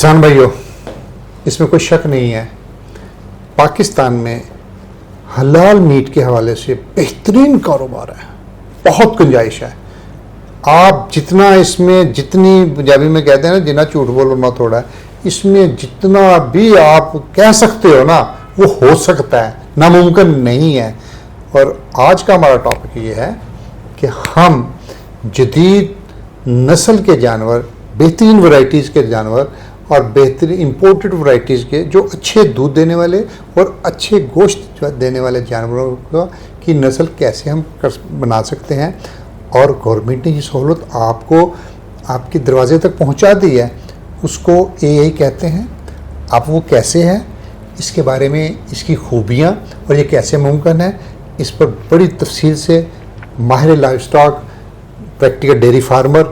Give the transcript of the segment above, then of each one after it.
کسان بھائیوں، اس میں کوئی شک نہیں ہے، پاکستان میں حلال میٹ کے حوالے سے بہترین کاروبار ہے، بہت گنجائش ہے. آپ جتنا اس میں جتنی پنجابی میں کہتے ہیں نا جنا جھوٹ بولو نہ تھوڑا ہے، اس میں جتنا بھی آپ کہہ سکتے ہو نا وہ ہو سکتا ہے، ناممکن نہیں ہے. اور آج کا ہمارا ٹاپک یہ ہے کہ ہم جدید نسل کے جانور، بہترین ورائٹیز کے جانور اور بہترین امپورٹڈ ورائٹیز کے جو اچھے دودھ دینے والے اور اچھے گوشت دینے والے جانوروں کی نسل کیسے ہم بنا سکتے ہیں. اور گورنمنٹ نے یہ سہولت آپ کو آپ کے دروازے تک پہنچا دی ہے، اس کو اے کہتے ہیں. اب وہ کیسے ہے، اس کے بارے میں، اس کی خوبیاں اور یہ کیسے ممکن ہے، اس پر بڑی تفصیل سے ماہر livestock, practical dairy farmer,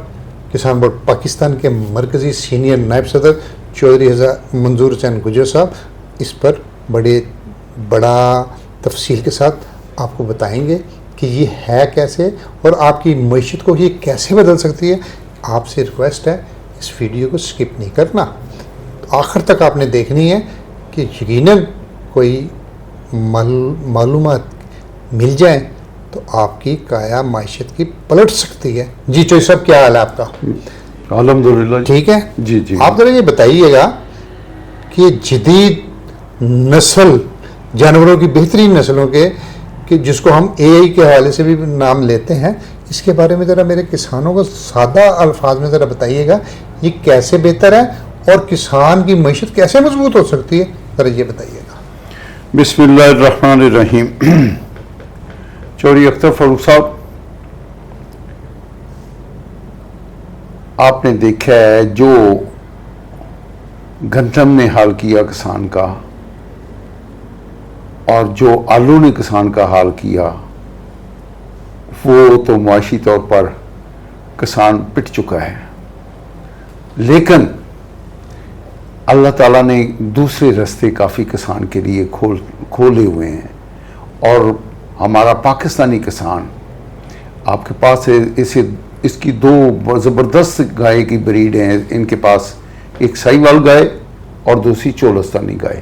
کسان بورڈ پاکستان کے مرکزی سینئر نائب صدر چودھری منظور حسین گجر صاحب اس پر بڑا تفصیل کے ساتھ آپ کو بتائیں گے کہ یہ ہے کیسے اور آپ کی معیشت کو یہ کیسے بدل سکتی ہے. آپ سے ریکویسٹ ہے اس ویڈیو کو سکپ نہیں کرنا، آخر تک آپ نے دیکھنی ہے کہ یقیناً کوئی معلومات مل جائیں تو آپ کی کایا معیشت کی پلٹ سکتی ہے. جی چوئی صاحب، کیا حال ہے آپ کا؟ الحمدللہ ٹھیک ہے. جی جی آپ ذرا یہ بتائیے گا کہ جدید نسل جانوروں کی بہترین نسلوں کے کہ جس کو ہم اے کے حوالے سے بھی نام لیتے ہیں، اس کے بارے میں ذرا میرے کسانوں کو سادہ الفاظ میں ذرا بتائیے گا، یہ کیسے بہتر ہے اور کسان کی معیشت کیسے مضبوط ہو سکتی ہے، ذرا یہ بتائیے گا. بسم اللہ الرحمن الرحیم. چوری اختر فاروق صاحب، آپ نے دیکھا ہے جو گندم نے حال کیا کسان کا اور جو آلو نے کسان کا حال کیا، وہ تو معاشی طور پر کسان پٹ چکا ہے. لیکن اللہ تعالیٰ نے دوسرے راستے کافی کسان کے لیے کھولے ہوئے ہیں. اور ہمارا پاکستانی کسان، آپ کے پاس اس کی دو زبردست گائے کی بریڈ ہیں ان کے پاس، ایک ساہیوال گائے اور دوسری چولستانی گائے.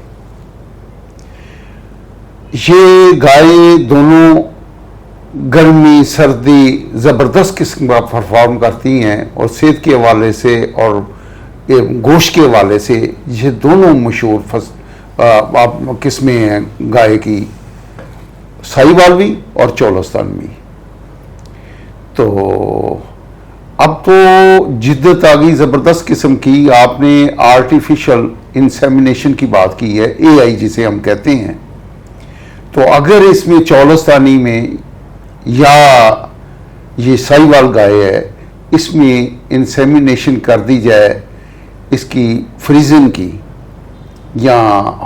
یہ گائے دونوں گرمی سردی زبردست قسم کا پرفارم کرتی ہیں اور صحت کے حوالے سے اور گوشت کے حوالے سے یہ دونوں مشہور قسمیں ہیں گائے کی، ساہیوال بھی اور چولستان بھی. تو اب تو جدت آ گئی زبردست قسم کی. آپ نے آرٹیفیشل انسیمینیشن کی بات کی ہے، اے جسے ہم کہتے ہیں. تو اگر اس میں چولستانی میں یا یہ ساہیوال گائے ہے، اس میں انسیمینیشن کر دی جائے اس کی فریزن کی یا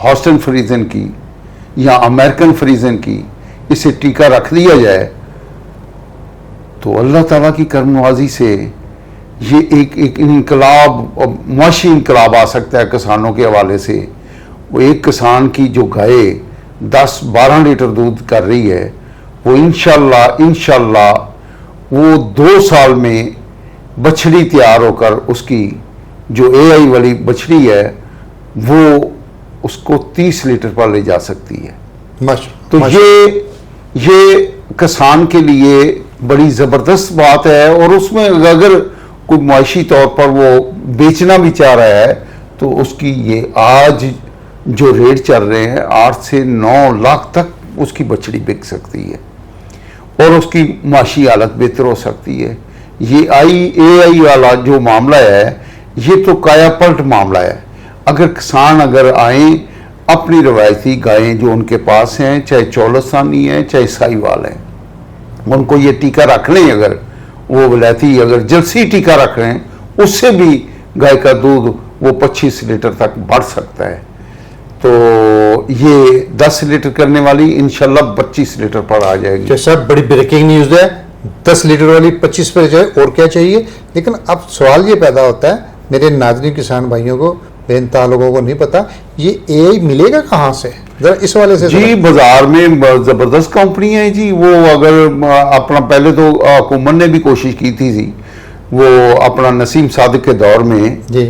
ہاسٹن فریزن کی یا امریکن فریزن کی، اسے ٹیکہ رکھ دیا جائے تو اللہ تعالیٰ کی کرم نوازی سے یہ ایک انقلاب، معاشی انقلاب آ سکتا ہے کسانوں کے حوالے سے. وہ ایک کسان کی جو گائے 10-12 لیٹر دودھ کر رہی ہے، وہ انشاءاللہ وہ 2 سال میں بچڑی تیار ہو کر اس کی جو اے والی بچڑی ہے وہ اس کو 30 لیٹر پر لے جا سکتی ہے. تو یہ کسان کے لیے بڑی زبردست بات ہے. اور اس میں اگر کوئی معاشی طور پر وہ بیچنا بھی چاہ رہا ہے تو اس کی یہ آج جو ریٹ چل رہے ہیں 8 سے 9 لاکھ تک اس کی بچڑی بک سکتی ہے اور اس کی معاشی حالت بہتر ہو سکتی ہے. یہ اے والا جو معاملہ ہے یہ تو کایا پلٹ معاملہ ہے. اگر کسان آئیں اپنی روایتی گائیں جو ان کے پاس ہیں، چاہے چولستانی ہیں چاہے ساہیوال ہیں، ان کو یہ ٹیکہ رکھ لیں، اگر وہ ولایتی اگر جلسی ٹیکہ رکھ رہے ہیں، اس سے بھی گائے کا دودھ وہ 25 لیٹر تک بڑھ سکتا ہے. تو یہ 10 لیٹر کرنے والی انشاءاللہ 25 لیٹر پر آ جائے گی. سر بڑی بریکنگ نیوز ہے، 10 لیٹر والی 25 پر جائے، اور کیا چاہیے. لیکن اب سوال یہ پیدا ہوتا ہے میرے ناظرین کسان بھائیوں کو، بے انتہا لوگوں کو نہیں پتا یہ اے ملے گا کہاں سے، ذرا اس والے سے. جی بازار میں زبردست کمپنی ہے جی. وہ اگر اپنا پہلے تو حکومت نے بھی کوشش کی تھی وہ اپنا نسیم صادق کے دور میں جی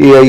AI